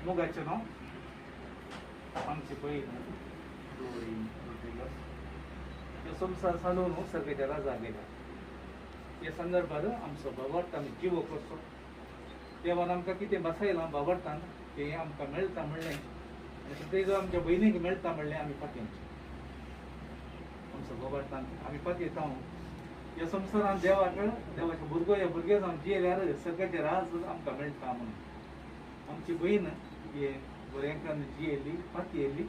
मुगाचे नाव आमची बहीण डोळी संसार चालवून सगळ्याच्या राजा गेला या संदर्भात आमचं बाबडटा आम्ही जीव करतो तेव्हा आमकां कितें बसायला बाबडटान ते आमकां मेळटा म्हणलें आनी ते जो आमच्या बहिणीक मेळटा म्हणलें आमी पातयेंचे आमचो बाबडटान आमी पातयेता ह्या संवसारान देवाचो भुरगो ह्या भुरग्या जावन जियेल्यार सगळ्याचे राज आमकां मेळटा म्हणून आमची बहीण हे बऱ्यांकान जियेली पातयेली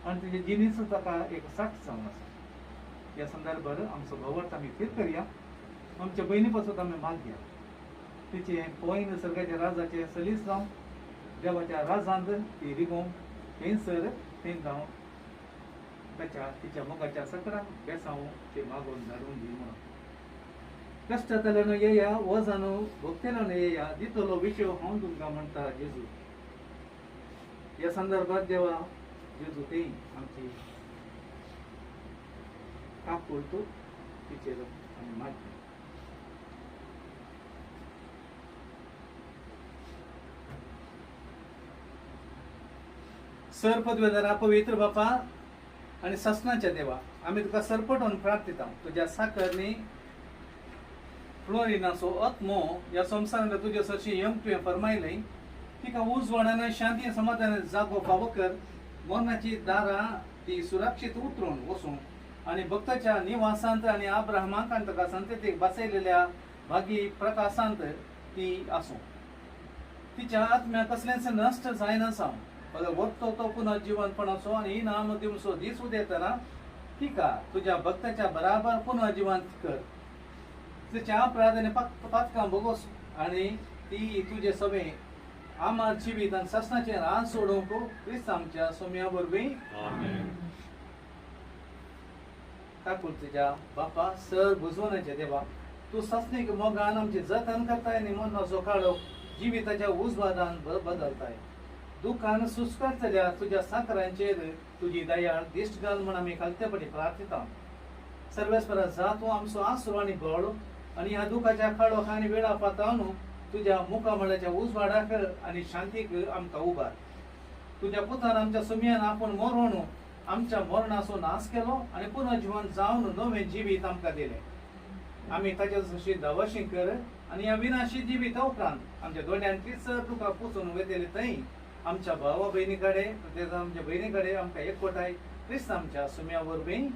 आनी तेजे जिनीस ताका एक साक्ष जावन आसा ह्या संदर्भात आमचो बाबडटा आमी फिर करया आमच्या बहिणी पासून आमी मागया तिचे पॉयन सगळ्याच्या राजाचे सलीस जावन देवाच्या राजांत ती रिगोवंक थंयसर थंय जावन तिच्या मोगाच्या सकरांक बेसावूं ते मागून धाडून दी म्हणून कष्टांतल्यान येया वजान भोगतेल्यान येया दितलो विशय हांव तुमकां म्हणटा जेजू ह्या संदर्भात देवा जेजू ते आमची काम करतो तिचेर आमी मागया सरपदवेदारा पवित्र बापा आणि ससनाच्या देवा आम्ही तुका सरपटून प्रार्थिता तुझ्या साकरनी फ्लोरिनाचो आत्मो ह्या संवसारांत तुजे सरशी यम तुवें फरमायलें तिका उजवाडान शांती समाधान जागो फावो कर मरणाची दारां ती सुरक्षीत उतरून वसूं आणि भक्ताच्या निवासांत आणि अब्राहमाक आनी ताका संततीक बसयलेल्या भागी प्रकाशांत ती आसूं तिच्या आत्म्याक कसलेंच नश्ट जायना जावं वर्तो तो पुन्हा जिवंतपणाचो आणि इनाम दिवचो दीस उदेतना तिका तुझ्या भक्ताच्या बराबर पुन्हा जिवंत कर तिच्या प्रार्थने पातकां भोगोस आणि ती तुझे सवे आमार जिवीत आणि ससनाचे राज सोडूंक क्रिस्त आमच्या सोम्या वरवीं आमेन ठाकूर तुझ्या बापा सर बुजवण्याचे देवा तू ससनीक मोगान आमचे जतन करताय आणि मरणाचो काळो जिविताच्या उजवादान बदलताय दुखान सुस्कारतल्या तुझ्या साकरांचेर तुझी दयाळ दिश्ट घाल म्हण आमी खालतेपटी प्रार्थिता सर्वेस्परा जा तूं आमचो आसरो आनी बळ आनी ह्या दुखाच्या काळोख आनी वेळा पातावन तुझ्या मुखामळाच्या उजवाडाक आनी शांतीक आमकां उबार तुझ्या पुतान आमच्या सुमयान आपूण मरोवन आमच्या मरणाचो नाश केलो आनी पुन्हा जिवन जावन नवें जिवीत आमकां दिलें आमी ताचे जशी दवाशी कर आनी ह्या विनाशी जिवीता उपरांत आमच्या दोड्यांतली चड तुका पुसून वेतेले थंय आमच्या भावा बहिणी कडेन आमच्या बहिणी कडेन आमकां एकवटाय क्रिस्त आमच्या सुम्या वरवीं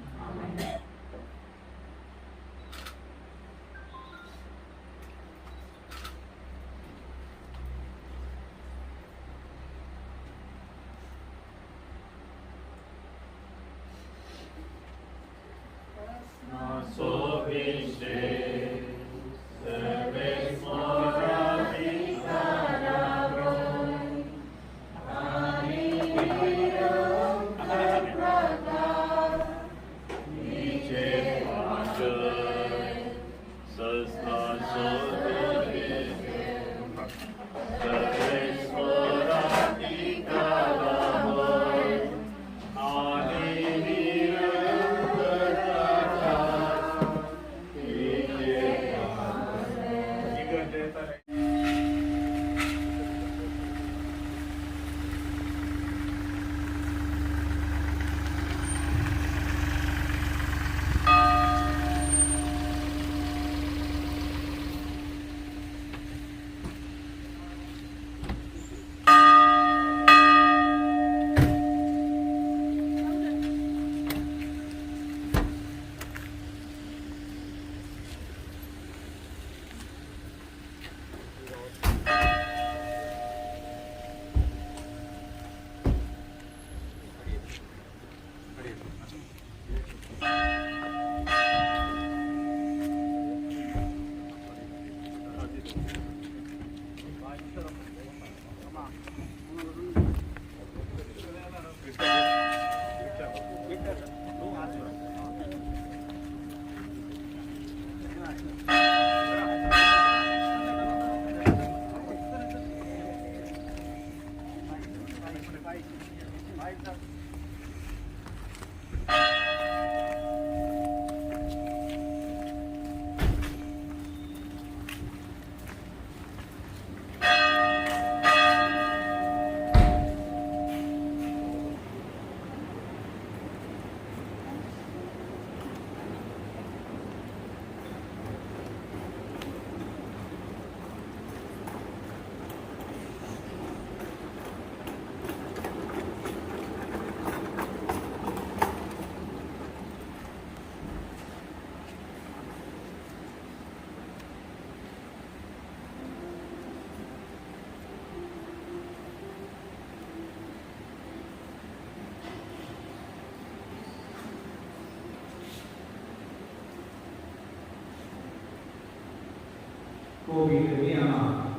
कोविड नियम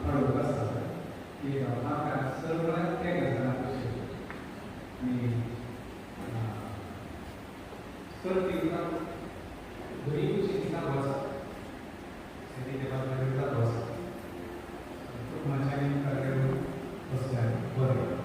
पाळूंक आसता की म्हाका सगळ्यांक त्या गजालांक आणि सर्ती बरी कशी दिसता वच सेटी देवाक दिता वच खूप मजा येऊन बसल्या बरें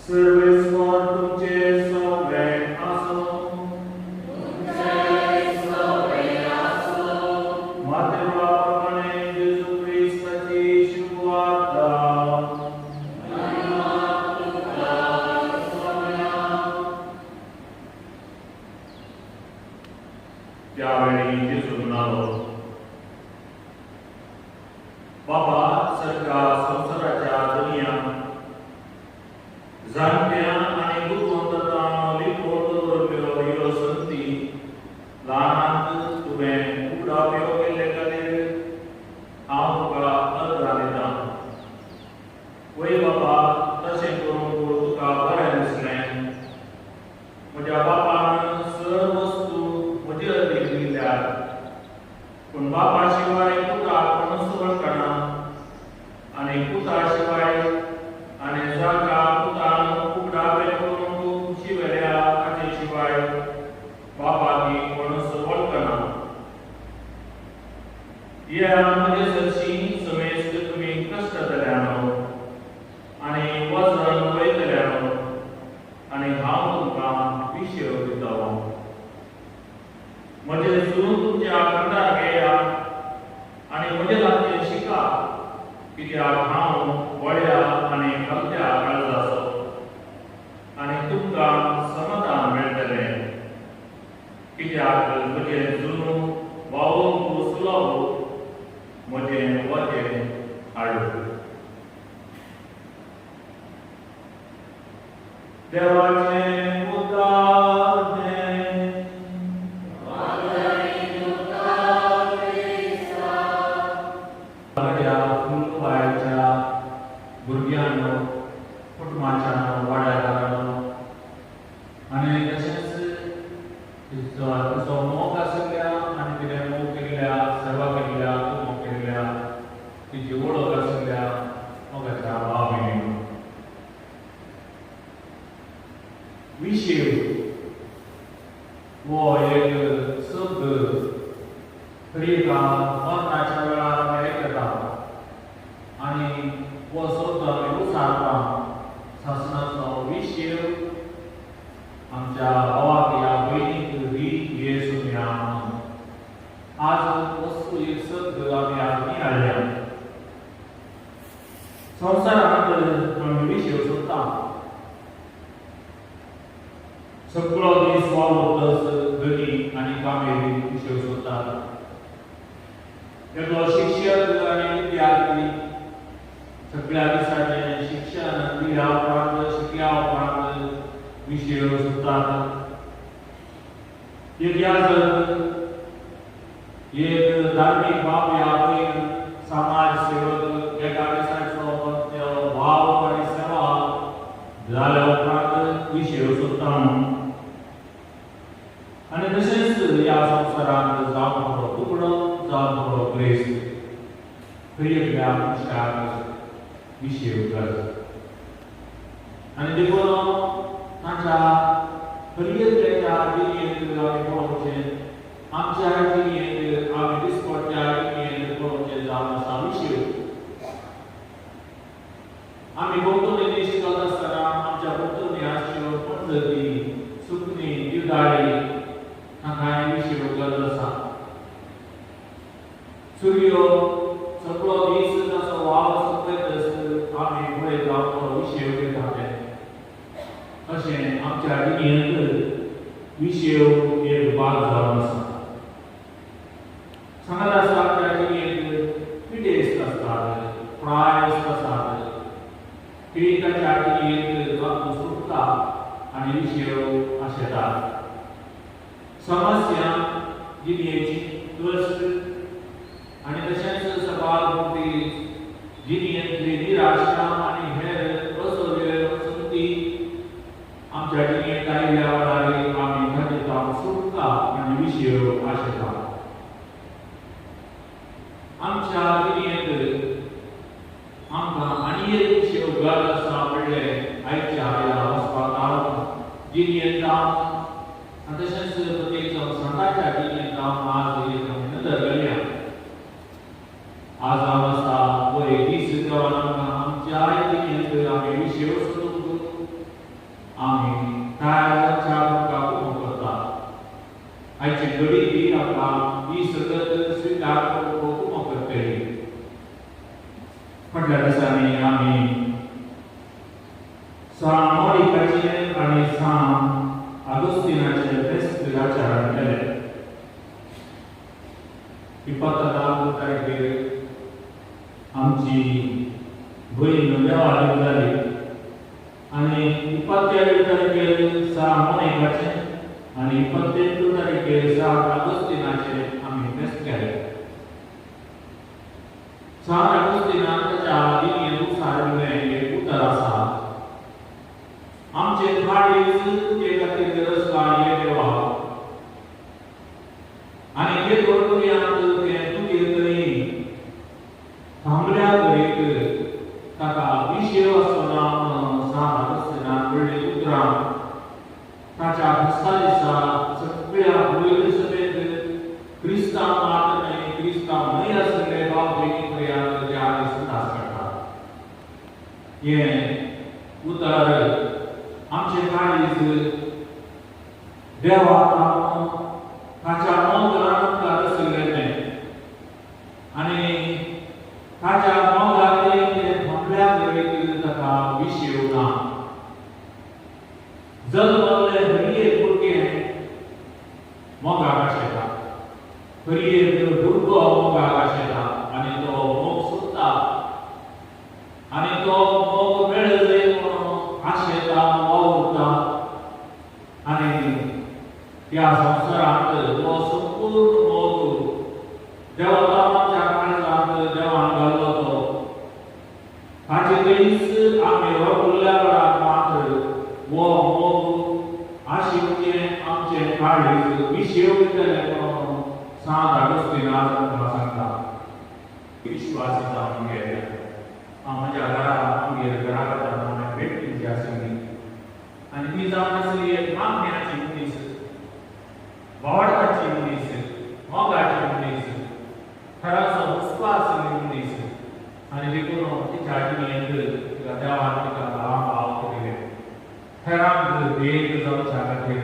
सर्वेस्वर तुमचे सगळे आसो मातृप्रमाणे येशू ख्रिस्ताची शुभवार्ता त्यावेळी येशू म्हणालो, बाबा सगळ्या संसाराच्या दुनिया जाणट्या आणि बुद्धिमत्ता लिपोट दवरल्यो ह्यो संती ल्हानांक तुवें उगडाव्यो केल्ले खातीर हांव तुका अर्गां दितां. वय बाबा, तशें करून तुका बरें दिसलें. म्हज्या बापान सर्व वस्तू म्हजे अधीन दिल्यात, पूण बापा शिवाय पुताक कोणूच वळखना आनी पुता शिवाय आनी जाका पुतान उगडावे करून शिवल्या ताचे शिवाय बापाकी कोणूच वळखना. ह्या म्हजे सरशी समेस्त तुमी कश्ट जाल्यानो आनी वचन वयतल्यानो आनी हांव तुमकां विशय दितां. म्हजे सून तुमच्या खंडार घेया आनी म्हजे लागीं शिका, कित्याक हांव व्हडल्या आनी कलत्या काळजाचो आनी तुमकां समाधान मेळटलें. कित्याक म्हजें जून वावूंक सुलभ, म्हजें वजें हाडूं. देवाचें उदाहरण भुरग्यांनो, कुटुंबाच्या वाड्याकारांनो आनी तशेंच ताचो मोग आशिल्ल्या आनी कितें मोग केल्ल्या, सेवा केल्ल्या, मोग केल्ल्या, तिची वळख आशिल्ल्या मोगाच्या भाव भयणींनो, विशय हो एक शब्द खरी मरणाच्या वेळार मेळत येता आनी वो शब्द आमी उसारपाक शासनाचो विशय आमच्या भावाक ह्या भयणीक दी येशू म्हणून आज वस्तू एक शब्द आमी आमी हाडल्या. संवसारांत आमी विशय सोदता. सगळो दीस वावरतस घडी आनी कामेरी विशय सोदतात. एकलो शिक्षक आनी विद्यार्थी सगळ्या दिसाचें शिक्षण दिल्या उपरांत शिकल्या उपरांत विशय सोदतात. एक याजक, एक धार्मीक बाब या भयण, समाज सेवक एका दिसाचो भाव आनी सेवा जाल्या उपरांत विशय सोदता. आनी तशेंच ह्या संवसारांत जावं बरो तुकडो जावं बरो क्लेश खंय एकल्या मनशाक विशय गरज. आनी देखून तांच्या खरीयेंतल्या जिणेंत आमी पळोवचें, आमच्या जिणेंत आमी दिसपट्ट्या जिणेंत पळोवचें जावन आसा विशय. आमी भोंवतणी दीस चलत आसतना आमच्या भोंवतणी आसच्यो पद्दती, सुकणी, दिवदाळी हांकांय विशय गरज आसा. सूर्य सगळो दीस ताचो वाव सोंपयतस आमी पळयता तो विशय उलयता ते. अशें आमच्या जिणेंत विशय एक भाग जावन आसा. सांगत आसा आमच्या जिणेंत पिडेस्त आसतात, प्रायस्त आसतात. पिडीताच्या जिणेंत आपूण सुटता आनी विशय आशेतात. समस्या जिणेची कश्ट आनी तशेंच सकाळभुरती जिणेंतली निराशा आनी हेर असोव्यो संगती आमच्या जिणेंत आयिल्ल्या वेळार आमी तातूंतल्यान सुटका आनी विशय आशेता. आमच्या जिणेंत आमकां आनी एक विशय गरज आसा म्हणल्यार आयच्या ह्या वचपाक जिणेंत आनी तशेंच प्रत्येक संताच्या जिणेंत आज एक नदर घडल्या. आज हांव आसा पळय दीस देवान आमकां आमच्या जिणेंत आमी विशय सोदूंक करतली. फाटल्या दिसांनी आमी मोनिकाचे आनी आगोस्तिनाचे फेस्त आचरण केले. 24 तारखेर आमची भयण देवाक जाली आनी 27 तारखेर मोनिकाचे आनी 28 तारखेर आगोस्तिनाचे आमी फेस्त केले. आगोस्तिनाक ताच्या दिणेन उसारिल्लें एक उतर आसा. आमचे थाळीच ते खातीर गरजला हे देवा आनी हे दोरयांत तें तुगेर तरी थांबल्या घडीक ताका विशय आसना म्हणून आगोस्तिनान बरयल्लीं उतरां ताच्या फेस्ता दिसा सगळ्या पवित्र सभेंत क्रिस्तांव मात न्हय क्रिस्तांव न्हय आशिल्ले भाव भयणी पर्यंत ते आमी संदास करतात. हें उतर आमचे काळीज देवाक ताच्या मोगान आशिल्लें आनी ताच्या मोगाचेर ते थांबल्या घडीक ताका विशय ना. जल्मल्ले हर एक भुरगें मोगाक आशेता. खरी एक भुरगो मोगाक आशेता आनी तो मोग सोदता आनी तो मोग मेळ्ळो म्हणून आशेता वावुरता आनी ह्या संवसारांत तो संपूर्ण मोग देवाच्या काळजांत देवान घालो तो ताचे पयलींच आमी उरल्या वेळार मात्र वो मोग आशिवचें आमचें काळीज विशय वयतलें म्हणून आगोस्तिनान आमकां सांगता. विश्वासी जावन घे. हांव म्हज्या घरांत आमगेर घरा कडल्यान भेट दिवची आशिल्ली आनी ती जावन आसली एक मागण्याची मनीस, वावडपाची मनीस, मोगाची मनीस, खराचो हुस्को आशिल्ली मनीस आनी देखून तिच्या जिणेंत तिका देवान तिका भाव केले. हेरांक भेट जावच्या खातीर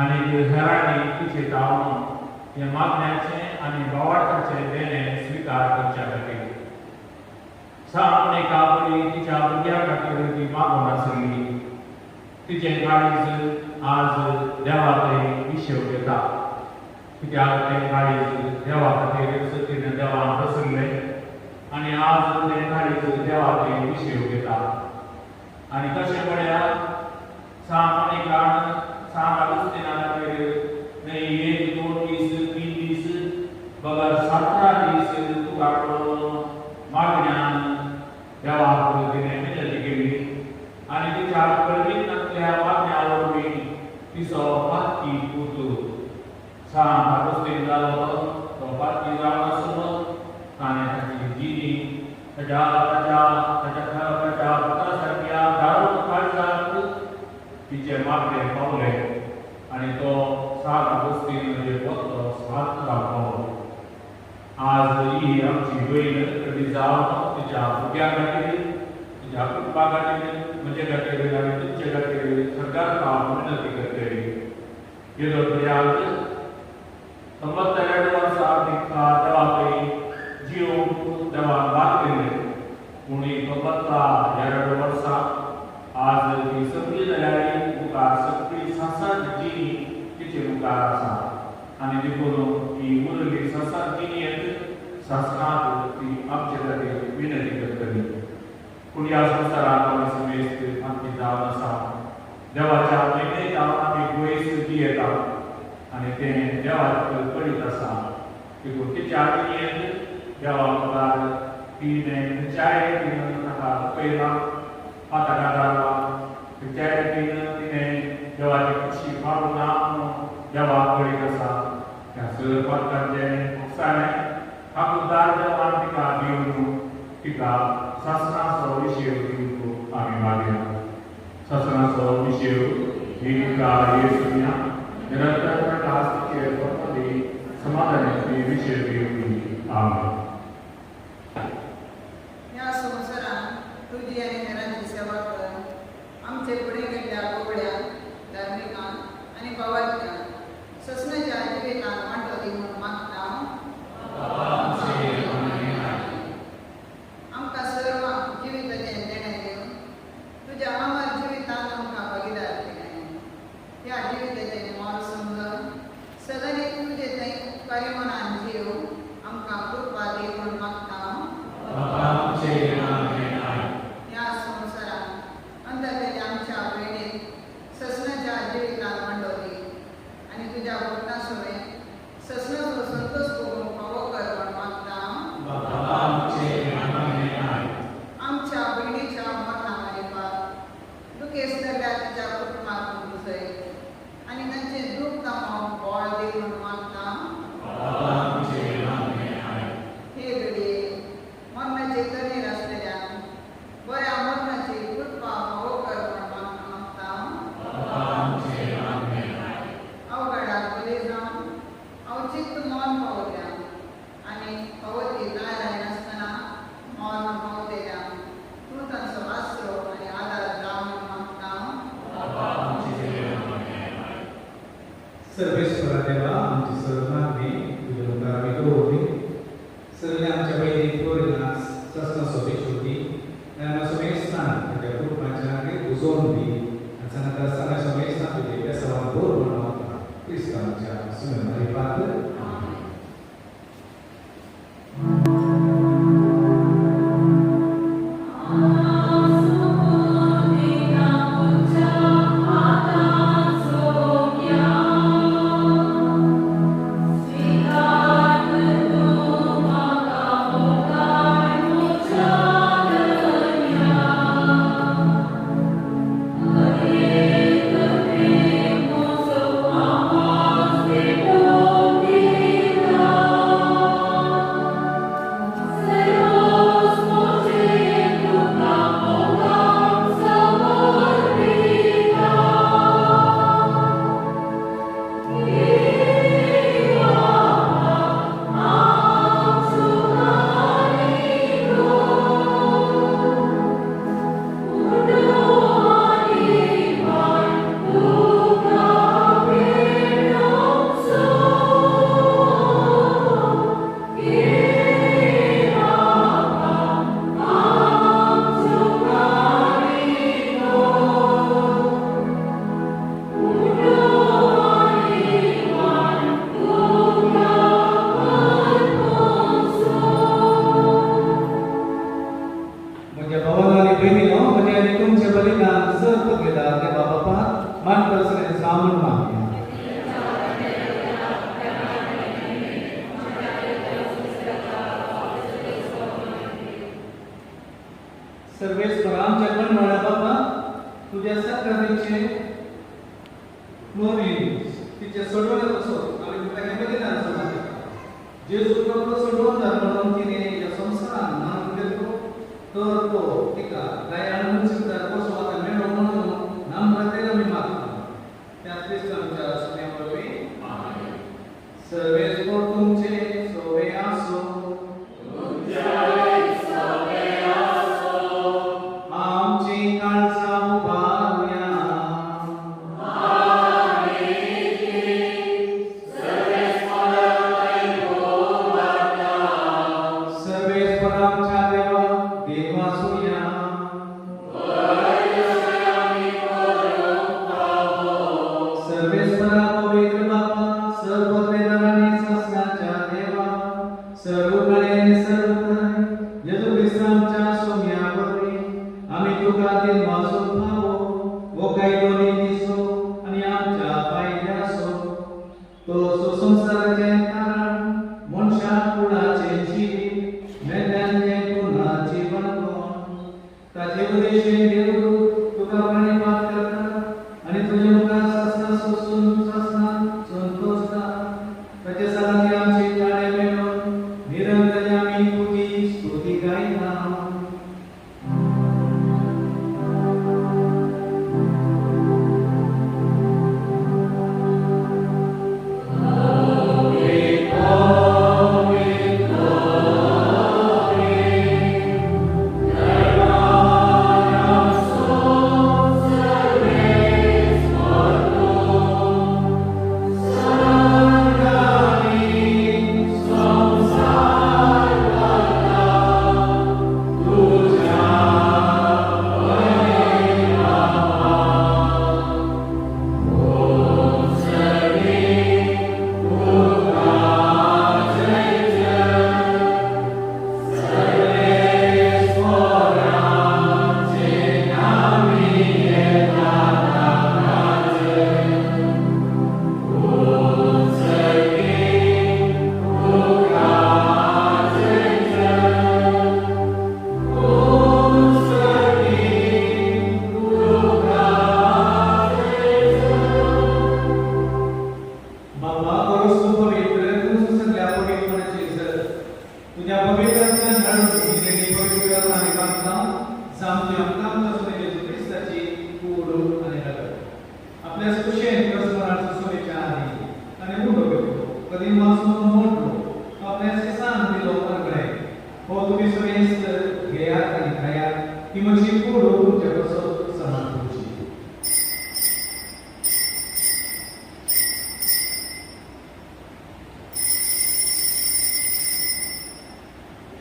आनी हेरांनी तिचे तावन हे मागण्याचें आनी वावडपाचें देणें स्विकार करच्या खातीर मोनिका बरी तिच्या भुरग्या खातीर ती मागून आशिल्ली. तिचें काळीज आज देवा कडेन विशय घेता. कित्याक तें काळीज देवा खातीर सतीन देवान बसयल्लें आनी आज तें काळीज देवा कडेन विशय घेता. आनी तशें पळयात मोनिकान आगोस्तिनाचेर न्हय 1, 2 दीस 3 दीस बगर 17 दीस तुका मागण्यान देवाक तिणें विनंती केली आनी तिच्या कळवींतल्या मागण्या वरवीं तिचो पातकी पूत आगोस्तीन जालो. तो पातकी जावन आसलो ताणें ताची जिणी ताच्या पुता सारक्या दारूण काळजांत तिचे मागणें पावलें आनी तो आगोस्तीन वतो 7 पावलो. आज ही आमची भयण कधी जावन तिच्या भुरग्या खातीर तिच्या कुटुंबा खातीर म्हजे खातीर आनी तुमचे खातीर सगळ्यांक हांव विनंती करतली. येदो पर्याक 92 वर्सां तिका देवा कडेन जिवंक देवान भाग दिलें पूण 92 वर्सां आज ती सगळी जाल्यार मुखार सगळी संसार जिणी तिचे मुखार आसा आनी देखून ही उरली संसार जिणेंत शासनाक ती आमचे खातीर विनंती करतली. पूण ह्या संवसारांत आमी समेस्त आमची जावन आसा. देवाच्या महिमेंत आमी गोंयस जियेता आनी तें देवाक कळीत आसा. देखून तिच्या जिणेंत देवा मुखार तिणें खंयच्याय रितीन ताका पळयलां ताका जालां. खंयच्याय रितीन तिणें देवाची खुशी मारूं ना म्हणून देवाक कळीत आसा. त्या सर पातकांचें मोगसाणें हाकुदार देवान तिका दिवन तिका शासनाचो विशय दिवंक आमी मागया. शासनाचो विशय ही तिका येसुया निरंतर प्रकाश तिचेर पडटली समाधानाची विशय दिवंक. आमीन. ह्या संवसारांत तुजी आनी हेरांची सेवा कर. आमचे फुडें गेल्ल्या गोवड्यान धार्मिकान आनी भावार्थ्यान ससनाच्या जिवितांत वांटो दी म्हूण मागता. Poi Florida sasna sobe chuti na sobe stan ke pur pacha ke uzon bi sana ta sana sobe stan ke ke sawan bor bana Krista cha sunan mari pat Sarves पराम Jagan वाला बाबा तुझ्या सत्काराचे मोरी तिचे सोडवले असो आणि तुला केले ना समाज जेजू प्रभू सोडवून म्हणून तिने या संसारात नाम घेतलो तर तो तिका दयाळू चिंता स्वतः मेळो म्हणून नाम प्रत्येक मी मागतो त्या ख्रिस्तांच्या स्नेहामुळे आमेन सर्वेस तुमचे सोवे असो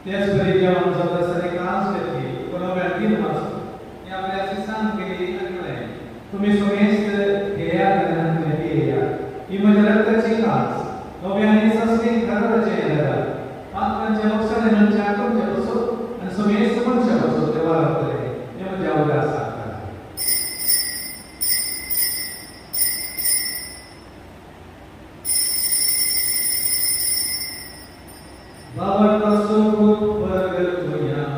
त्याच वेळी जेव्हा आमचा सरी कास घेतली कोणाव्या 3 वाजता मी आपल्या अशी सांग केली आणि तुम्ही समेस्त हेया करणार हेया ही म्हणजे रक्ताची कास नव्याने सस्ते खरवचे येणार आत्म्याच्या अवसरांच्या आत्म्याच्या बसो आणि समेस्त मनच्या बसो तेव्हा लागते हे म्हणजे आवडा असा बाबा सुख वर्ग तुया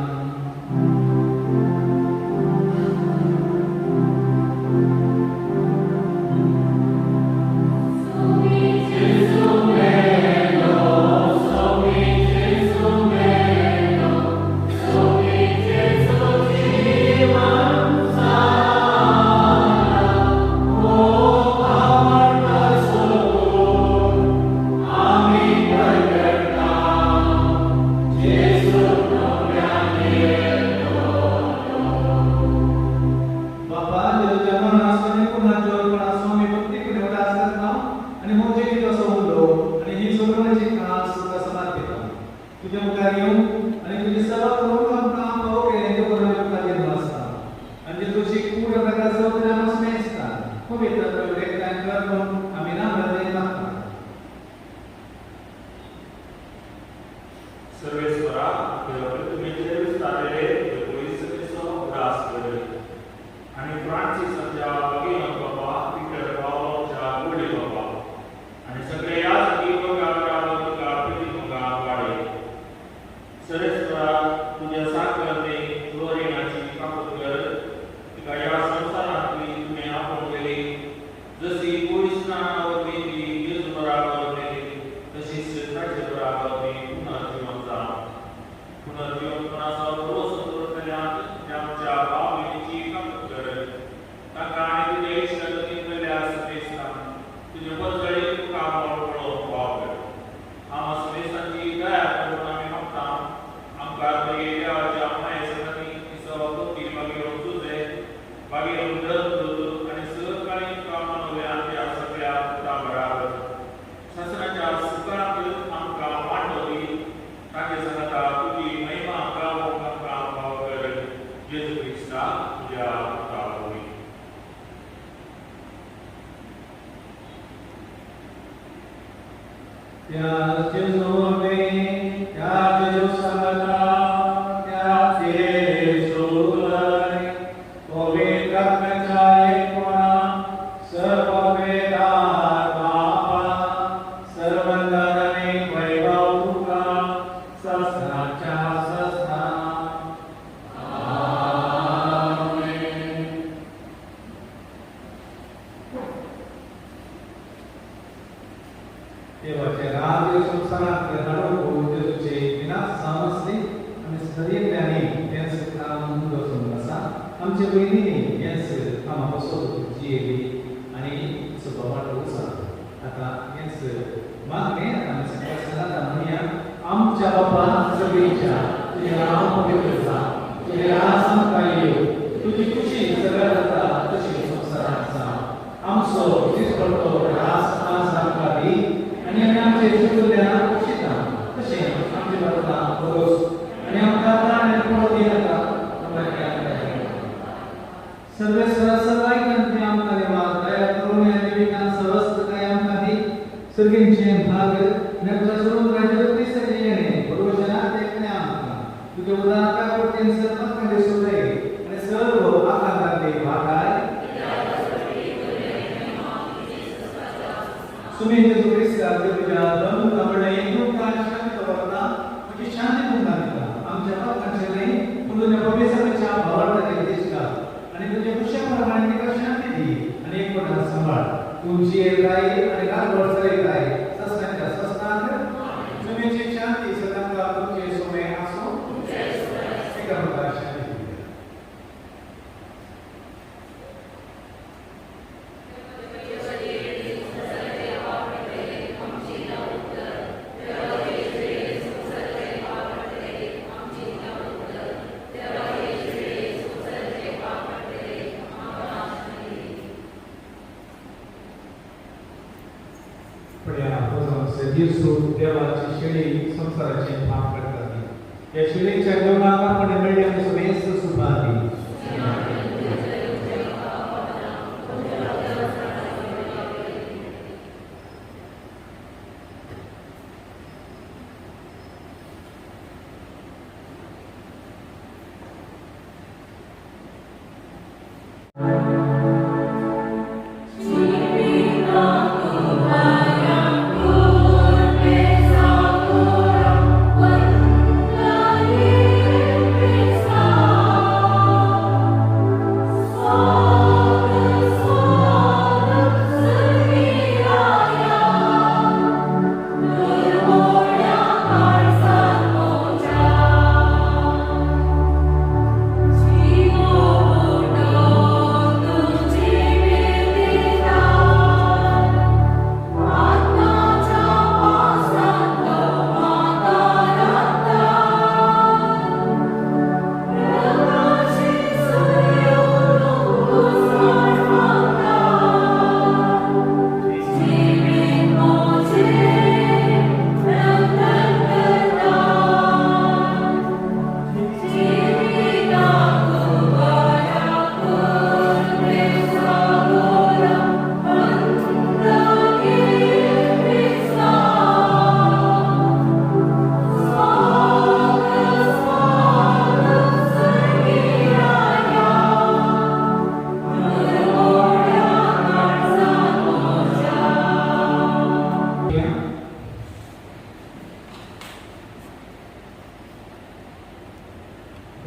Yesu dewaची शेळी संसाराची भाग करतात या शिलेच्या जेवणाक आपण मेळ्ळे आमी सगळेच सुपारी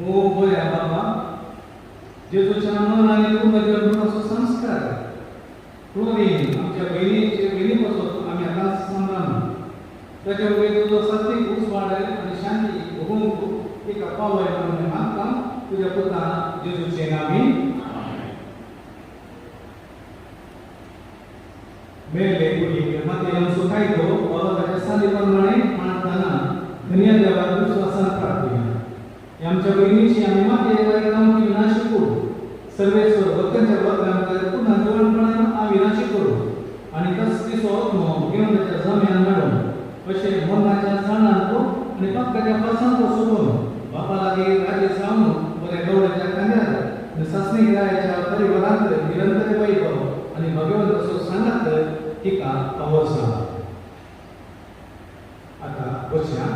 ओ बया बाबा जेजूच्या मन आणि पूर्ण संस्कार प्रवीण आमच्या बहिणीपासून आम्ही आता सांभाळून त्याच्या वेळी तुझं सात्विक ऊस वाढेल आणि शांती होऊन तू एका पावय म्हणून मागता तुझ्या पुता जेजूचे नावी मेले पुढे माते आमचं काय तो बाबा त्याच्या साधीप्रमाणे मानताना धन्य देवाला विश्वासात प्रार्थना आमच्या बहिणीची आम्ही माते कार्यक्रम विनाश करू सर्वेश्वर भक्तांच्या भक्तांकडे पुन्हा जीवनपणानं आम्ही विनाशी करू आणि तसली स्वप्न घेऊन त्याच्या जम्यान मॅडम असे मरणाच्या सणांतो आणि पक्काच्या प्रसंग सोडून बापाला गे राजे सांगून बरे गौड्याच्या खांद्यात आणि सासणी गिरायच्या परिवारात निरंतर वैभव आणि भगवंत असो सांगत एका अवसा आता वचना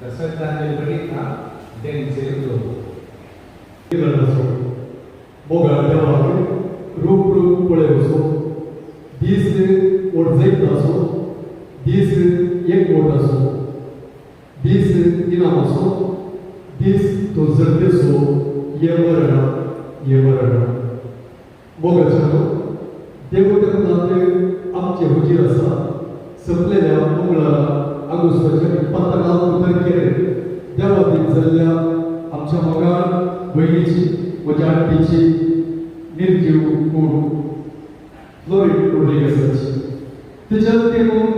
दशरथांचे बळीका त्यांचे मोगा देवाक रूप पळयवचो दीस ओडजैत आसो दीस एक वोट आसो दीस इनाम आसो दीस तो जरतेसो ये वरडा मोगाच्या देवतें आमचे हुजीर आसा संपलेल्या मंगळारा आगोस्ताच्या 15 उतर केले देवा दिन जाल्ल्या आमच्या मोगाळ बहिणीची म्हज्या आंटीची निर्जीव कूड फ्लोरिड रोड्रिगेसाची तिच्या तेगून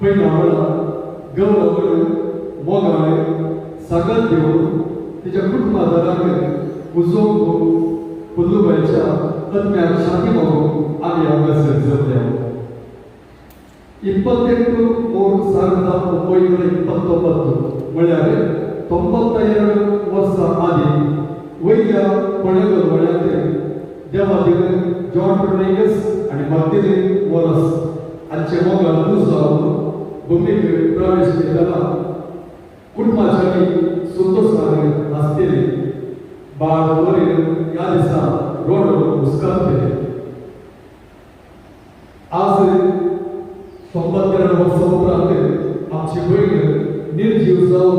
पहिल्या वेळा गौरव मोगाळ सागत देऊन तिच्या कुटुंबादाराक उजोवंक पुल्लुबाईच्या आत्म्याक शांती मागूंक आमी हांगासर जमल्या 28 ಮೂರು ಸಾವಿರದ 1929 म्हळ्यार 92 वर्सां आदी वयल्या कोणेगल वळ्यांतले देवादेव जॉन रोड्रिगेस आनी मार्टिन वॉरस हांचे मोगाळ दूज जावन भुमीक प्रवेश केला कुटुंबाच्या संतोषान आसतली बाळ वरील ह्या दिसा रोड हुस्कारतले आज 92 वर्सां उपरांत आमची भयण निर्जीव जावन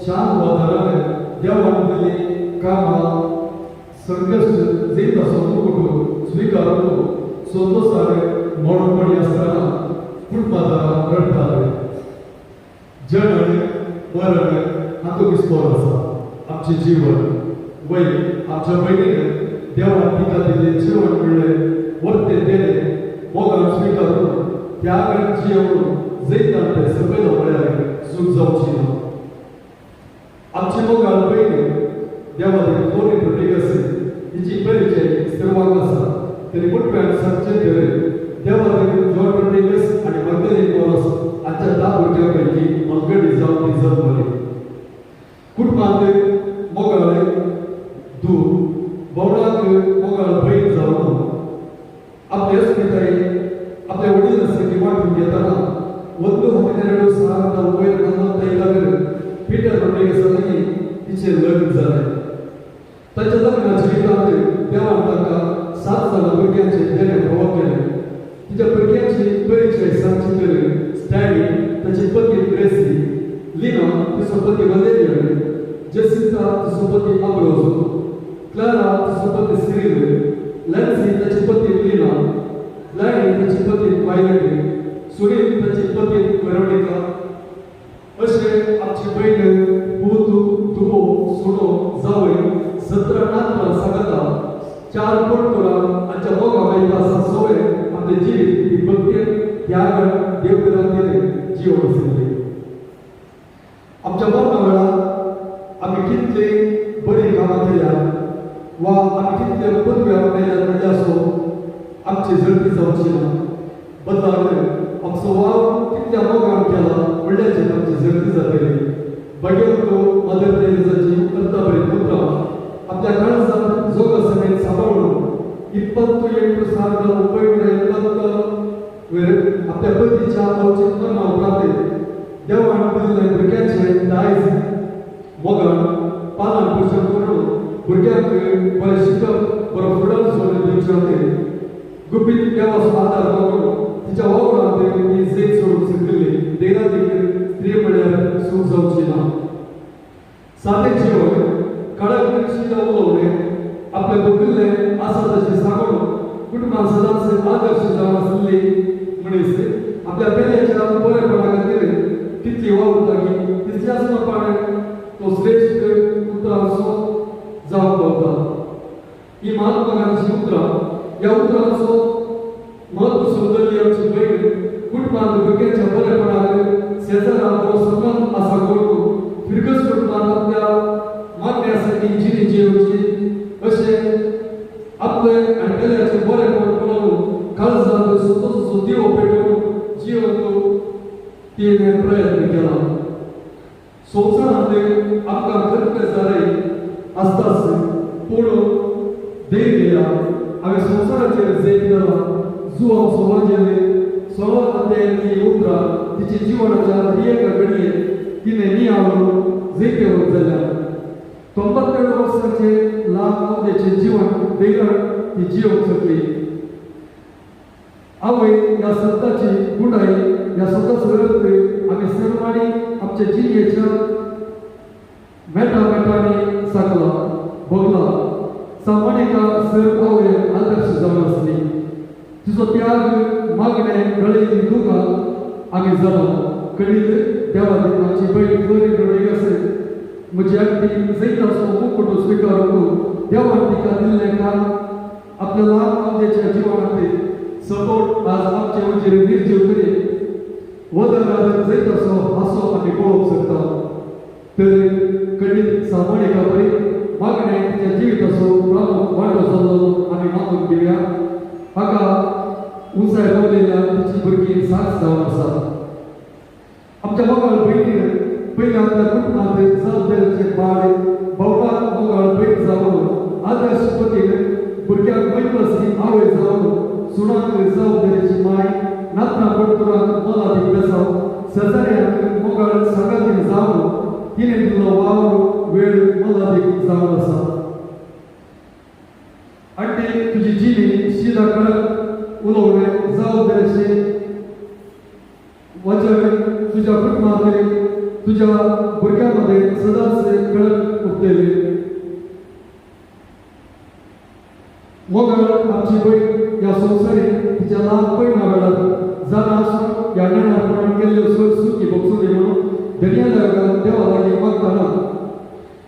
शांत वातावरण देवान दिल्ली कामां संघर्ष जायत आसो मुकुट स्विकारून संतोषान मोडपणी आसतना कुटुंबादारां रडटाले जण मरण हातूंत विस्फोट आसा आमचें जीवन वय आमच्या भयणीक देवान तिका दिल्लें जीवन म्हणलें वर्ते देलें मोगाळ स्विकारून त्याग जीवन जायत ते सकयल म्हळ्यार सूट जावची ना आमची मोगाळ भयण देवादेव फ्लोरिड रोड्रिगेस हिची परिचय सर्वांक आसा तरी मुठव्यान सांगचें तर देवादेव जॉन रोड्रिगेस आनी मार्टिन वॉरस हांच्या 10 भुरग्यां पैकी अलगडी जावन ती जल्मली आवय मोगाळ धूव भावडाक मोगाळ बहीण जावन आपली अस्मिताय आपल्या वडील असण्याची वाटून घेताना ಒಂದು 12 ಸಾವಿರದ 1945 ಪೀಟರ್ ರೊಡ್ರಿಗೇಸನಲ್ಲಿ तिचे लग्न झाले. त्याच्या लग्नाच्या जिवितात देवान ताका 7 जाणां भुरग्यांचे देणे फावो केले. तिच्या भुरग्यांची परिचय सांगची तर स्टॅनी ताची पत्नी ग्रेसी, लिना तिचो पती वलेरिया, जेसिंता तिचो पती अब्रोजो, क्लारा तिचो पती सिरिल, लॅन्सी ताची पती लिना, लॅनी ताची पती वायलेट, सुनील ताची पती वेरोनिका. अशे आमची बहीण पूतू धुवो सुनो जावय 17 नातवां सांगता 4 पोटकुरां आमच्या मोगा वयता सवय आपले जीव ही भक्ती त्याग देवरांतले जीव आसले. आमच्या मरणा वेळार आमी कितली बरी कामां केल्या वा आमी कितले पदव्या मेळ्ळ्या म्हणल्यासो आमची झडटी जावची ना. बदलाक आमचो वाव कितल्या मोगान केला म्हणल्याचे आमची झडटी जातली. भगवंतो मदर तेरेसाची कर्तबरी पुत्र आपल्या काळजात जोग समेत सांभाळून 28 आपल्या पतीच्या लवचिक मरणा उपरांत देवान दिल्ले भुरग्यांचे दायज मोगान पालन पोषण करून भुरग्यांक बरें शिकप बरो फुडार सोडून दिवचे खातीर गुपीत देवाचो आदार मागून तिच्या वावरांत ही जेल सोडून सकयली. देगा देखील स्त्री म्हळ्यार सूख जावची ना. साधे जीवन कडक शिदा उलोवणे आपले भोगिल्ले आसा तशें सांगून कुटुंबान सदांच आदर्श जावन आसली मनीस आपल्या पेल्याच्या बरेपणा खातीर कितली वावुरता की तितल्याच प्रमाणे तो श्रेश्ठ उतरांचो जावन पावता. ही महात्मा गांधीची उतरां ह्या उतरांचो महत्व समजली आमची बहीण कुटुंबांत भुरग्यांच्या बरेपणाक शेजाऱ्यां बरो संबंध आसा करून फिरकस कुटुंबांत आपल्या मागण्यासाठी जिणी जेवची अशें आपले आनी पेल्याचे बरेपण पळोवन काळजांत स्वताचो दिवो पेटोवन जिवंत तिणे प्रयत्न केला. संवसारांत आमकां खतखत जाले आसताच पूण देव गेल्या हांवें संवसाराचेर जैत केला जो आमचो वाजेले 16 अध्यायाची उतरां तिचे जिवनाच्या एका घडयेंत तिणें नियाळून जैतेवर जाल्या. 92 वर्सांचे ल्हान अवधेचे जीवन वेगळं ती जिवंक शकली. आवय ह्या संताची गुणाई ह्या संताचो रक्त आमी सर्वांनी आमच्या जिणेच्या मेटांनी साकला भोगला. सामान्यका सर आवय आदर्श जावन आसली. तिचो त्याग मागणे गळयली दुखां आमी जालो कळीत देवा आमची बहीण फ्लोरिन रॉड्रिगेज म्हजी अगदी जैताचो मुकुट स्विकार करून देवान तिका दिल्लें काम आपल्या ल्हान अवधेच्या जिवनांत सपोर्ट आज आमचे उजेर निर्जीव करीत वदर जैताचो हांसो आमी पळोवंक शकता. तर कळीत सामान्यका बरी मागणे तिच्या जिविताचो प्रमुख वांटो जाल्लो आमी मागून घेवया. हाका उंचाय पावलेल्या तिची भुरगीं साथ जावन आसा. आमच्या मोगाळ भयणीन पयलीं आपल्या कुटुंबांत जबाबदारीचे बाळ भावडाक मोगाळ भयण जावन आदर्श पतीन भुरग्यांक मैत्वासी आवय जावन सुणाक जबाबदारीची माय नातना पडकुराक मोलादीक बेसाव शेजाऱ्यांक मोगाळ सांगातीन जावन तिणें दिल्लो वावर वेळ मोलादीक जावन आसा. आनी तुजी जिणी शिदा कडक उलोवणे जबाबदारीचे वचन तुझ्या कुटुंबांतले तुझ्या भुरग्यांमध्ये सदांच कडक उरतले. मोगाळ आमची बहीण ह्या संवसारीक तिच्या ल्हान भयणा वेळार जाणा आसून ह्या नेणारपणान केल्ल्यो सर सुखी भोगसूं दी म्हणून धन्यवाद देवा लागीं मागताना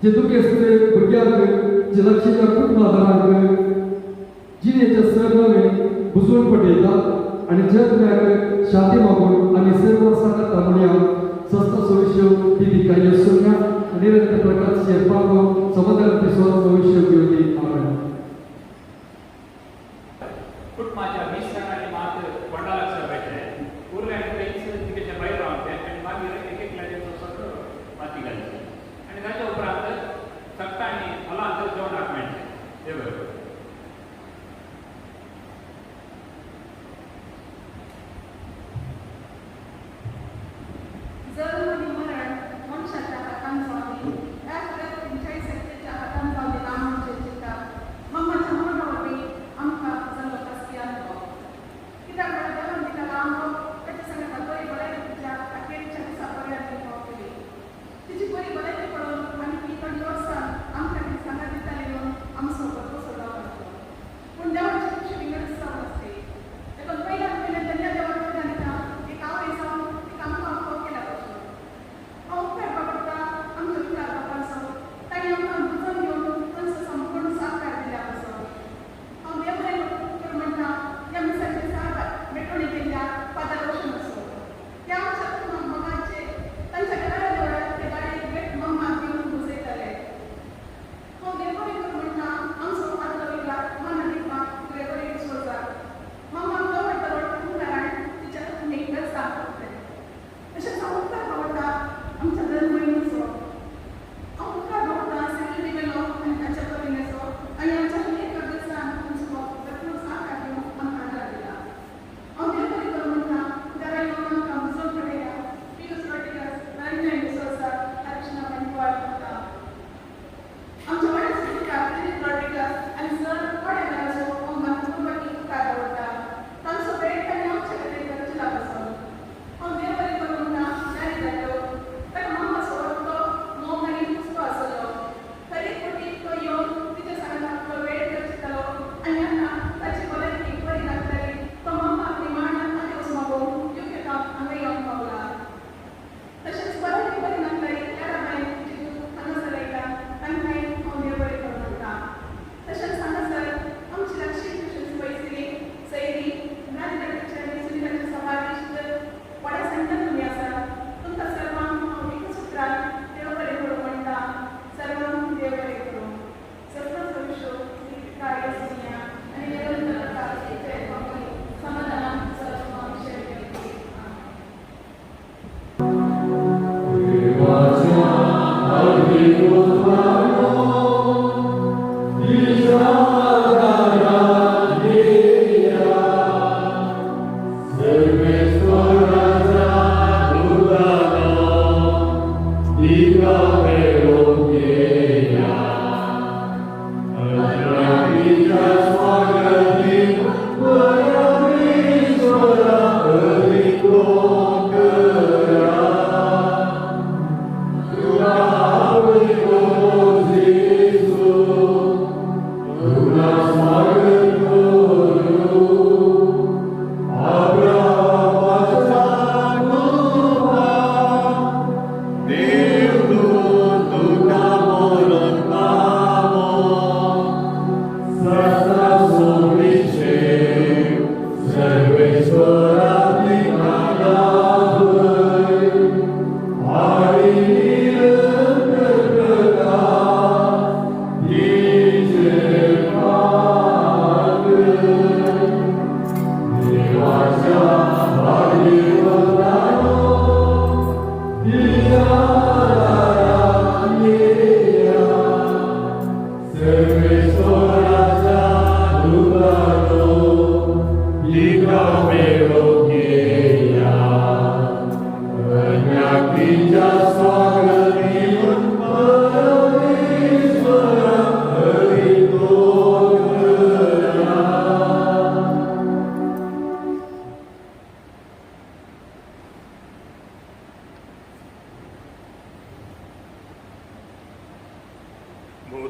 जे दुखेस्त भुरग्यांक जे लक्षाच्या कुटुंबादारांक जिणेचे सर नवे बुजवण पटयता आनी जगण्याक शांती मागून आमी सर्व सांगता म्हणया संस्था सविश्य दिदी कार्य सुन्या निरंतर प्रकाश शेरपागो समाधान पिसोर सविश्य घेवली. आमेन. कुटुंबाच्या मिश्रणाने मात पंडाला सभेचे उरल्या तिकेच्या बाहेर रावते आणि मागीर एक एक लायनीचो सगळो माती घालचे आणि ताच्या उपरांत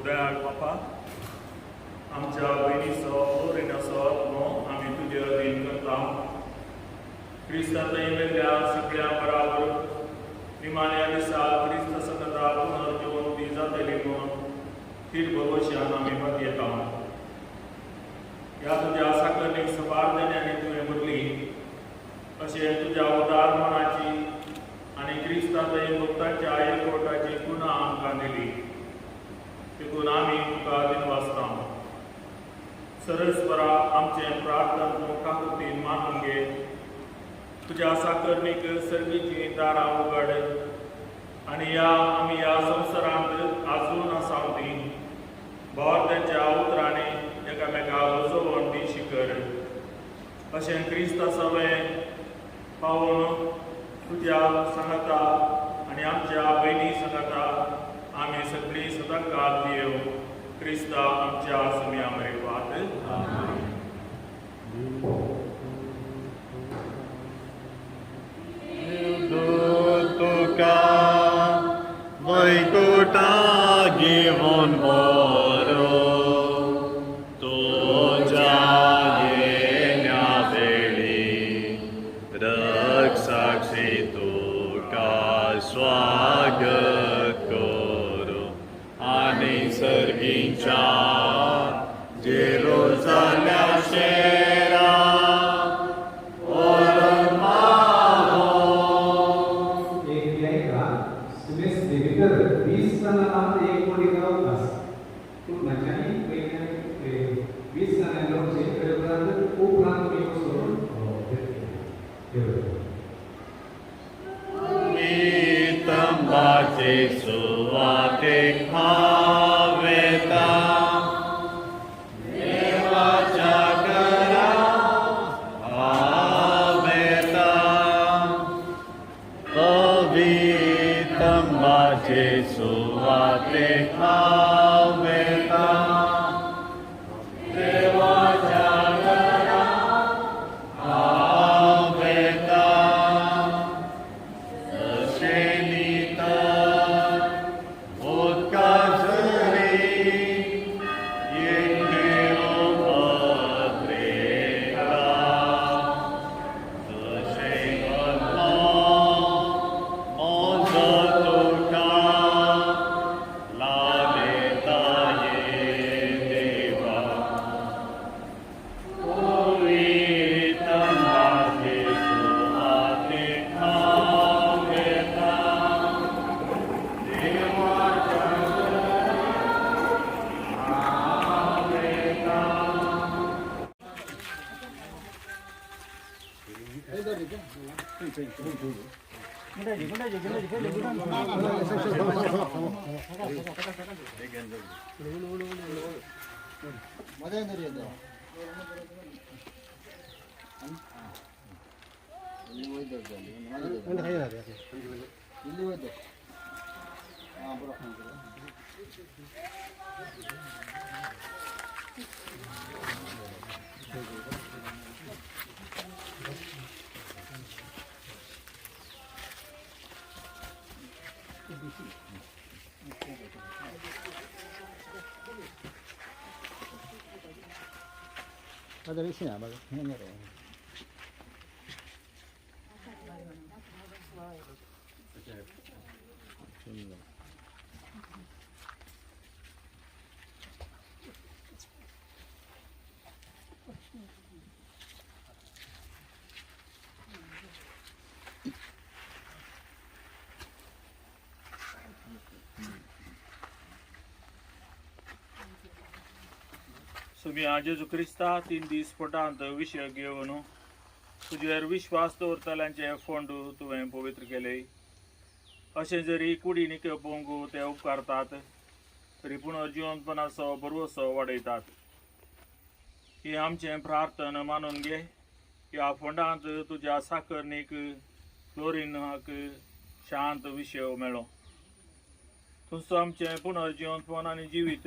दयाळ बापा आमच्या बहिणीसह फ्लोरिनासह न्हू आमी तुजे अधीन करता क्रिस्तांत येयलेल्या सगळ्या बराबर निमाण्या दिसा क्रिस्त सकता पुनर्जीवन दी जातली म्हूण तीर भरवशान आमी येता ह्या तुज्या साकरणीक सबारदेण्यानी तुवें भरली अशें तुज्या उदार मनाची आनी क्रिस्तांत भक्तांच्या एकवटाची पुना आमकां दिली देखून आमी तुका दिनवासता सरस्वरा आमचें प्रार्थना तुका खातीर मानून घे तुज्या साकरणीक सर्गीची दारां उगड आनी आमी ह्या संवसारांत आजून आसा ती भावार्थ्याच्या उतरांनी एकामेकाक वचोवण दी शिकर अशें क्रिस्त सवें पावून तुज्या सांगता आनी आमच्या भयणी सांगता आमी सगळीं सदांकाळ देव क्रिस्ता आमच्या सुम्या मरेवात तुका वैकुटा घेवन बरो तुज्या येण्या वेळी रक्षाक्षी तुका स्वागत करो आनी सर्गींच्या जेरुसल्या शेरा एक लेखा तुम्ही स्थिरीकर 20 जणांना एक कोटी गावतास तू नच्यानी पहिले 20 जणांना चेक करतात खूप रान तुम्ही करून मी तंबाचे सुवाते खावेता देवाच्या घरा आवेता तंबाचे सुवाते खावेता देवाच्या घरा आवेता सुमिया जेजू क्रिस्ता 3 दीस पोटांत विषय घेवन तुजेर विश्वास दवरतल्यांचे फोंडू तुवें पवित्र केले. अशें जरी कुडी निकेवपवंक ते उपकारतात तरी पुनर्जीवनपणाचो बरवसो वाडयतात. ही आमचें प्रार्थना मानून घे. ह्या फोंडांत तुज्या साकरणीक फ्लोरिनाक शांत विषय मेळ्ळो. तुजो आमचें पुनर्जीवनपण आनी जिवीत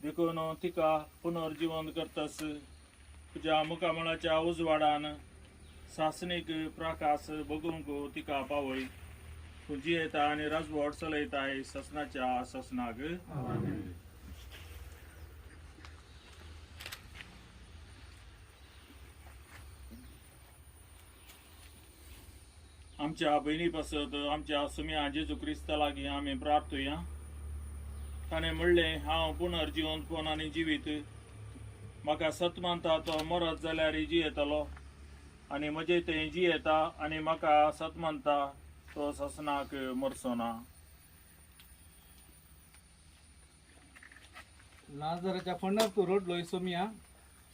देखून तिका पुनर्जीवन करतस तुज्या मुखामळाच्या उजवाडान सासणीक प्रकाश बगूंक तिका पावय. तूं जियेता आनी राजवट चलयताय ससनाच्या ससनाक. आमच्या बहिणी पासत आमच्या सुमिया जेजू क्रिस्ता लागीं आमी प्रार्थुया. ताणें म्हणलें, हांव पुनर्जीवनपण आनी जिवीत. म्हाका सत मानता तो मरत जाल्यार जियेतलो आनी म्हजे तें जियेता आनी म्हाका सत मानता तो ससनाक मरचो ना. लाजराच्या फंडार तूं रडलोय सोमिया,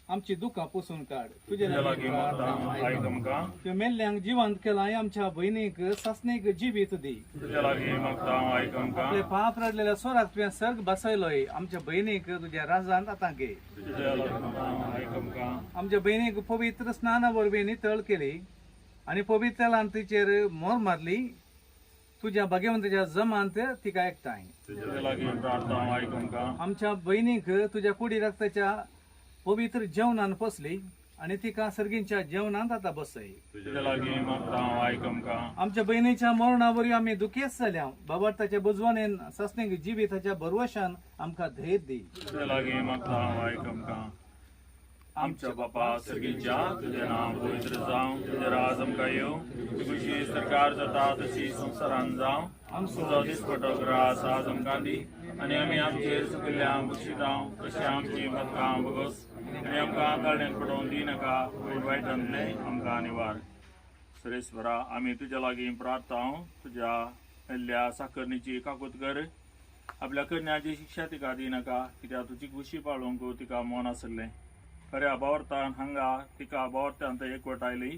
आमची दुखां पुसून काड. तुजे लागीं मागता आयक आमकां. तुवें मेल्ल्यांक जिवंत केलाय. आमच्या बहिणीक सासणेक जिवीत दी. तुज्या लागीं मागता आयक आमकां. आपले पाप रडलेल्या सोराक तुवें सर्ग बसयलोय. आमच्या बहिणीक तुज्या राजांत आतां घे. तुज्या लागीं मागता आयक आमकां. आमच्या बहिणीक पवित्र स्नाना वरवीं नितळ केली आनी पवित्र तेलान तिचेर मोर मारली. तुज्या भाग्यवंताच्या जमांत तिका एकठांय. तुज्या लागीं प्रार्थना आयक आमकां. आमच्या बहिणीक तुज्या कुडी रक्ताच्या पवित्र जेवणान पसली आनी तिका सर्गींच्या जेवणांत आतां बसय. तुज्या लागीं मागता आयक आमकां. आमच्या बहिणीच्या मरणा वरवीं आमी दुखेस्त जाल्या. बाबार्थाच्या बुजवानेन ससणेक जिविताच्या भरवशान आमकां धैर्य दी. तुज्या लागीं मागता आयक आमकां. आमच्या बापा सर्गीच्या तुजें नांव पवित्र जावं. तुजें राज आमकां येवं. तुजी खुशी सरकार जाता तशी संवसारांत जावं. आमचो दिसपटो ग्रास आज आमकां दी आनी आमी आमचेर चुकिल्ल्यांक बक्षितांव तशें आमची मदकां बगस आनी आमकां ताळणेंत पडोवन दिनाका पूण वायटांतलें आमकां निवार. सरेस्वरा, आमी तुज्या लागीं प्रार्थांव. तुज्या मेल्ल्या साकरणीची काकूत कर. आपल्या कन्याची शिक्षा तिका दिनाका, कित्याक तुजी खुशी पाळूंक तिका मन आसलें. खऱ्या बावर्तान हांगा तिका बावर्त्यांत एकवटायली.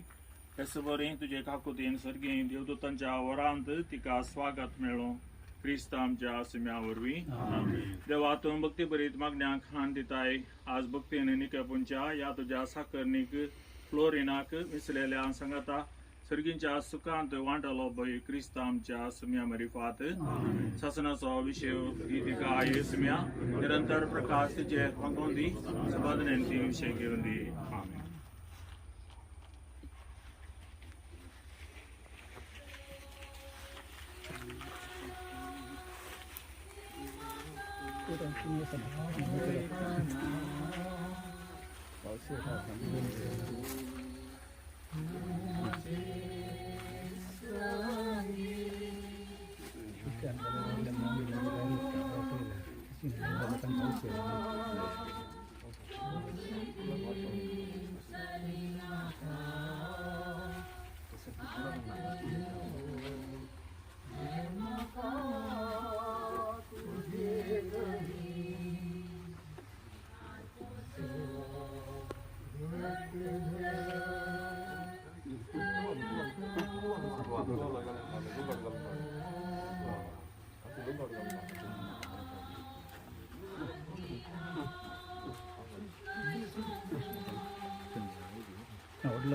हेस बरी तुजे काकुतीन सर्गीं देवदूतांच्या वरांत तिका स्वागत मेळ्ळो. क्रिस्त आमच्या सुम्या वरवीं. देवा, तूं भक्ती बरीत मागण्यांक खाण दिताय. आज भक्तीन निकेपुंच्या ह्या तुज्या साकरणीक फ्लोरिनाक विसलेल्या सांगाता सर्गींच्या सुखांत वांटलो भय. क्रिस्त आमच्या सुम्या मरिफात. शासनाचो विषय ही तिका ये सुम्या निरंतर प्रकाश तिचे मागून दी. सबादनेन ती विषय घेवन दी. आमीन.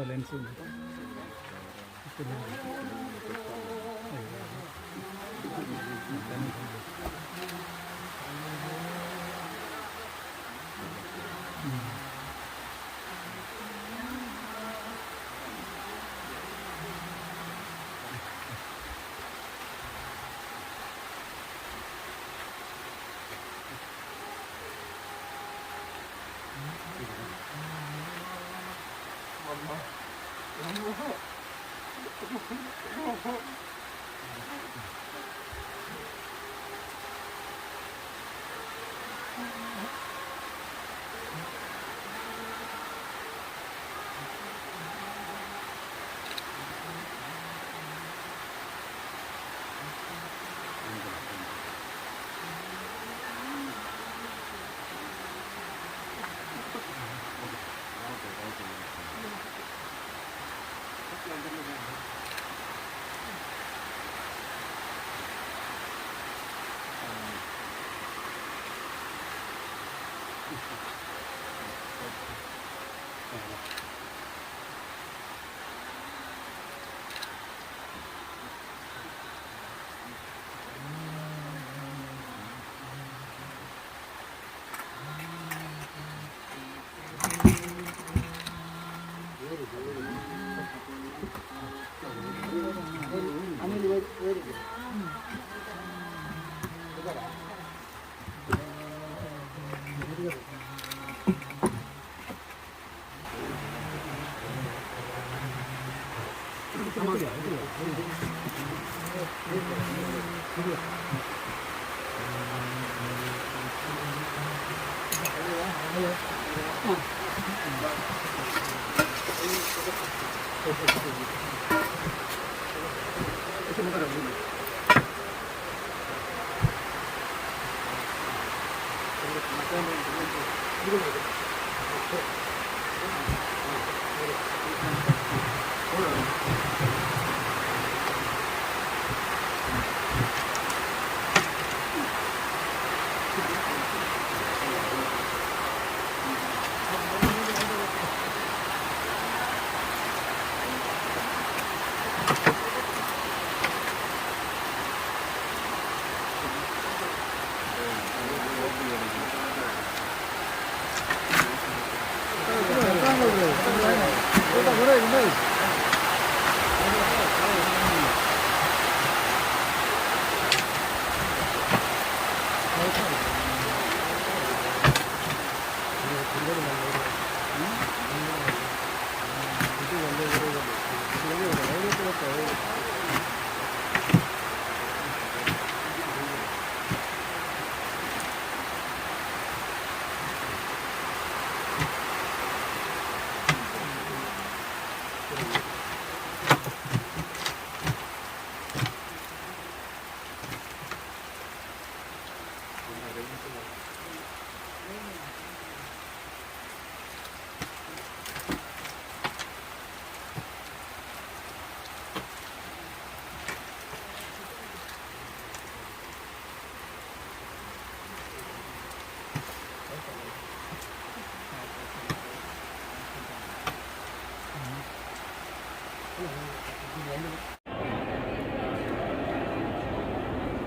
ಲೆನ್ಸ್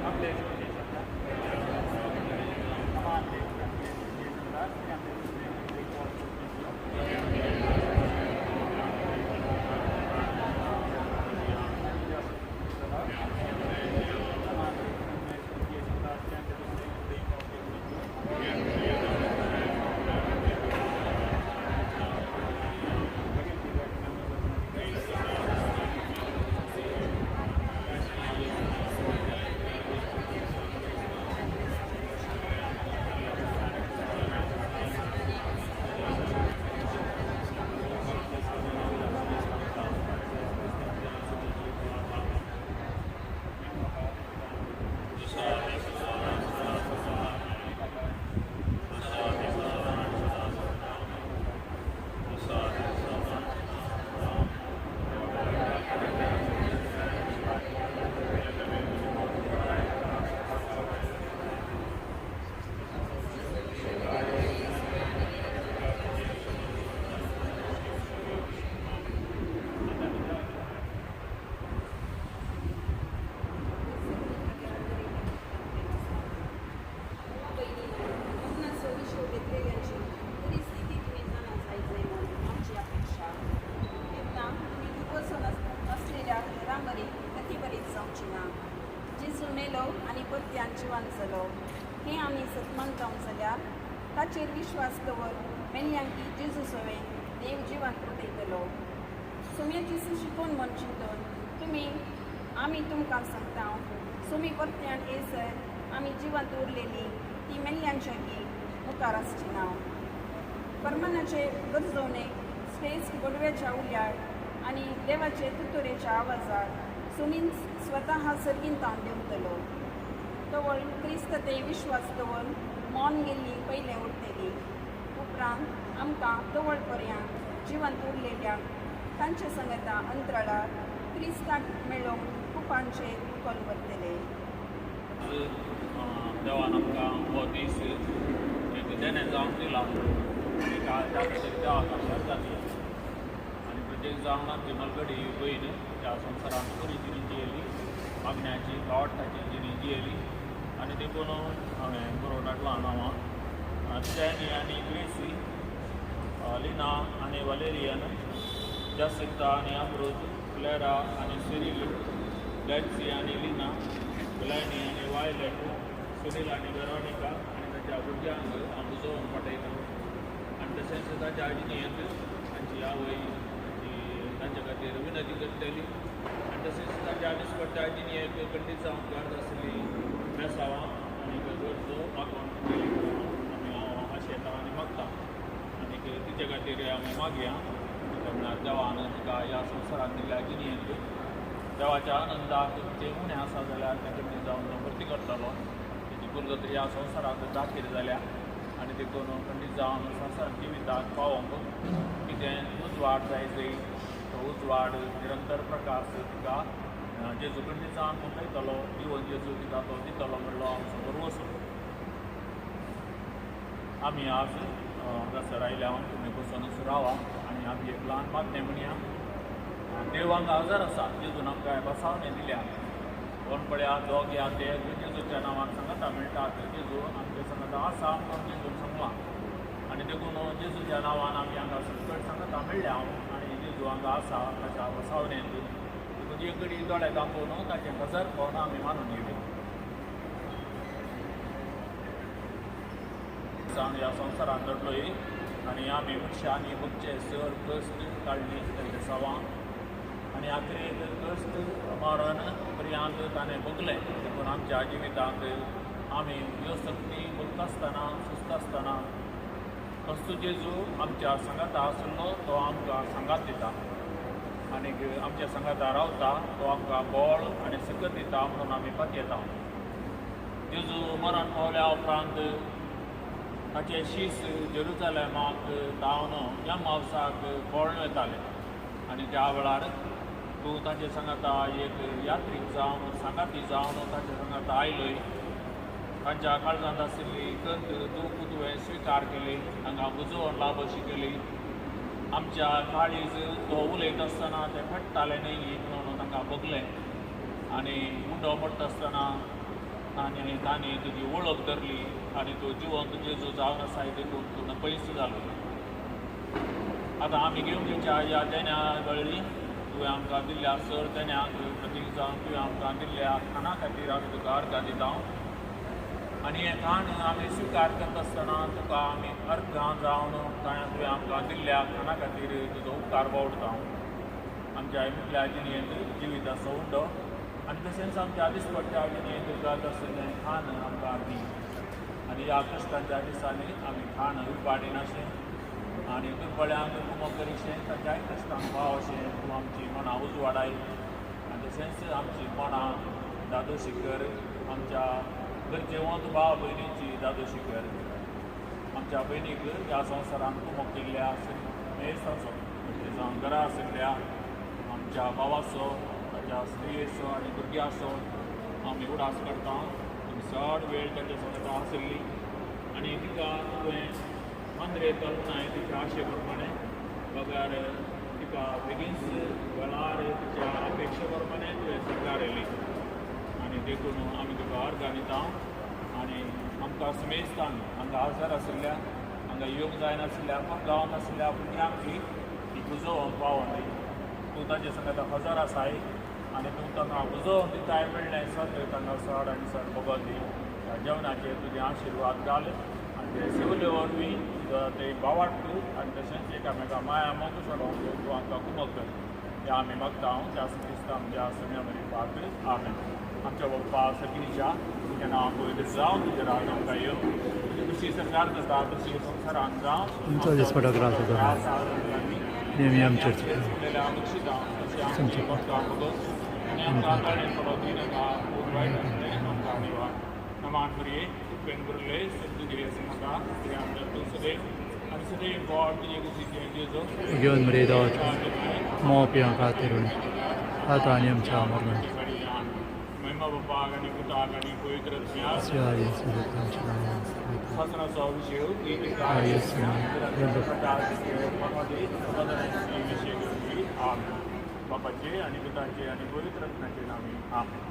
आपल्या मानता जाल्यार ताचेर विश्वास दवर मेल्ल्यांकी जेजू सवे देव जिवांत उठयतलो. सुम्याची शिकून म्हण चिंतून आमी तुमकां सांगता सुमी परत्यान येसर आमी जिवांत उरलेली ती मेल्ल्यांच्याकी मुखार आसची ना. परमानाचे गरजवणेक श्रेष्ठ गोडव्याच्या उल्यार आनी देवाचे तुतुरेच्या आवाजात सुमीन स्वता सर्गिंतान देंवतलो. तवळ क्रिस्त ते विश्वास दवर मौन गेल्ली पयले उरतली. उपरांत आमकां तवळ पर्यंत जिवंत उरलेल्या तांचे संगता अंतराळार क्रिस्ताक मेळोवंक कुपांचे उखल व्हरतले. देवान आमकां हो दीस एक देणे जावन दिला. त्या खातीर देवाक आभार जातले. आनी प्रत्येक जावन आमची मलगडी बहीण त्या संवसारांत बरी जिणी जियेली, मागण्याची आवडटाची जिणी जियेली. आनी देखून हांवें बरोवनाटलां नांवां जॅनी आनी ग्रेसी, लिना आनी वलेरियन, जसिका आनी अमृत, क्लेरा आनी सिरिल, डॅन्सी आनी लिना, ब्लॅनी आनी वायलेट, सुनील आनी वेरोनिका आनी ताच्या भुरग्यांक आमचो पटयता. आनी तशेंच ताच्या आजियेंत तांची आवय तांचे खातीर विनंती करतली. आनी तशेंच ताच्या दिसपट्ट्या आजियेक खंडीत जावंक गरज आसली मेसावां आनी गरजो मागोवन केली. आमी हांव आशेता आनी मागता आनी तिचे खातीर आमी मागया. म्हणल्यार देवान तिका ह्या संवसारांत दिल्ल्या जिणेंत देवाच्या आनंदाक जें उणें आसा जाल्यार तें खंडीत जावन भरती करतलो. तेजी कुलगत्री ह्या संवसारांत दाखीर जाल्या आनी देखून खंडीत जावन संवसार जिविताक पावोवंक कितें उजवाड जाय जाय तो उजवाड निरंतर प्रकाश तिका जेजू खंडीत जावन मुखयतलो. दिवन जेजू तिका तो दितलो म्हणलो आमचो परवसो. आमी आज हांगासर आयल्यावन तुमी बसूनच रावा आनी आमी एक ल्हान मागणें म्हणया. देव हांगा हजर आसा. जेजून आमकां बसावणें दिल्या. कोण पळया दोग या ते जेजूच्या नांवान सांगता मेळटात. जेजू आमचे सांगता आसा आमकां जेजून सांगलां. आनी देखून जेजूच्या नांवान आमी हांगा सगळें सांगता मेळ्ळ्या आनी जेजू हांगा आसा ताच्या बसावणेंत. देखून एक घडी दोळे दाखोवन ताचें हजर पळोवन आमी मानून घेवया. ह्या संवसारांत दडलोय आनी आमी मनशांनी भोगचे सर कश्ट काडली तेजे सवां आनी आखरेक कश्ट मरण पर्यंत ताणें भोगलें. देखून आमच्या जिवितांत आमी ह्यो सक्ती भोगता आसतना सुस्त आसतना असो जेजू आमच्या सांगाता आसलो तो आमकां सांगात दिता आनीक आमच्या सांगाता रावता. तो आमकां बळ आनी सकत दिता म्हणून आमी पातयेता. जेजू मरण पावल्या उपरांत ताचें शीस जेरुसलेमाक धांवन एम्माउसाक पळोवन वतालें. आनी त्या वेळार तूं ताचे सांगाता एक यात्रीक जावन सांगाती जावन ताचे सांगाता आयलोय. तांच्या काळजांत आशिल्ली खंत दूख तुवें स्विकार केली. हांगा बुजोवन लाबशी केली. आमच्या काळीज तो उलयता आसतना तें फट्टालें न्ही म्हणून तांकां भोगलें. आनी मुंडो मोडटा आसतना तांणी तुजी वळख धरली आनी तो जिवंत जेजू जावन आसा देखून तूं पयस जालो. आतां आमी घेवंकेच्या ह्या देण्या वेळी तुवें आमकां दिल्ल्या सर देण्याक प्रतीक जावन तुवें आमकां दिल्ल्या खाणा खातीर आमी तुका अर्घां दिता. आनी हें खाण आमी स्विकार करता आसतना तुका आमी अर्घां जावन तुवें आमकां दिल्ल्या खाणा खातीर तुजो उपकार बावडटा. आमच्या मुटल्या जिणेंत जिवीत आसा उंडो आनी तशेंच आमच्या दिसपट्ट्या जिणेंत गरज आशिल्लें खाण आमकां दी. आनी ह्या कश्टांच्या दिसांनी आमी खाण उपाडिनाशें आनी दुर्बळ्यांक कुमो करीशें ताच्याय कश्टांक भाव अशें तूं आमची मनां उजवाडाय. आनी तशेंच आमची मनां दादोशी कर. आमच्या गरजेवंत भाव भयणीची दादोशी कर. आमच्या भयणीक ह्या संवसारांत कुमो केल्ल्या मेसाचो म्हणजे जावं घरा आशिल्ल्या आमच्या भावाचो ताच्या स्त्रियेचो आनी भुरग्याचो आमी उडास करता. चड वेळ ताच्या संगत आशिल्ली आनी तिका तुवें मांद्रेर कल्पनाय तिच्या आशे प्रमाणे पगार तिका बेगीनच वेळार तिच्या अपेक्षे प्रमाणे तुवें स्विकारयली. आनी देखून आमी तुका अर्घां दिता. आनी आमकां समेस्तान हांगा हजर आशिल्ल्या हांगा येवंक जायनाशिल्ल्या गांवांत आशिल्ल्या भुरग्यांक ही बुजोवंक पावोन तूं ताचे संगत हजर आसाय आनी तूं तांकां बुजोवन दिताय मेळ्ळें सगळें तांकां चड आनी चड बगत दी. जेवणाचेर तुजें आशिर्वाद घाल आनी ते सगळे वरवीं ते बावाट कर आनी तशेंच एकामेका माया मोग सोडोंक तूं आमकां कुमक कर हें आमी मागता त्या क्रिस्तांव आमच्या सगळ्या मदीं पात्र आमेन. आमच्या बाप्पा सगळीच्या तुजें नांव पवित्र जावं तुजें राज आमकां येवं तुजी कशी सरकार करता तशी संवसारांत जावं आमचो दिसपडो ग्रास जावं नेहमी आमचेर नमान बरे पेन बरले सद्दुगिरी नाका कित्याक आमच्या तूं सदैव आनी सदैव गॉड तुजे कुशीचे जेजो घेवन मरे दावत मोव पिवंक खातीर आता आनी आमच्या मरणान महिमा बापाक आनी पुताक आनी पवित्र शासनाचो विशय बापाचे आनी पुताचे आनी पवित्र रत्नाचे नामी आमेन.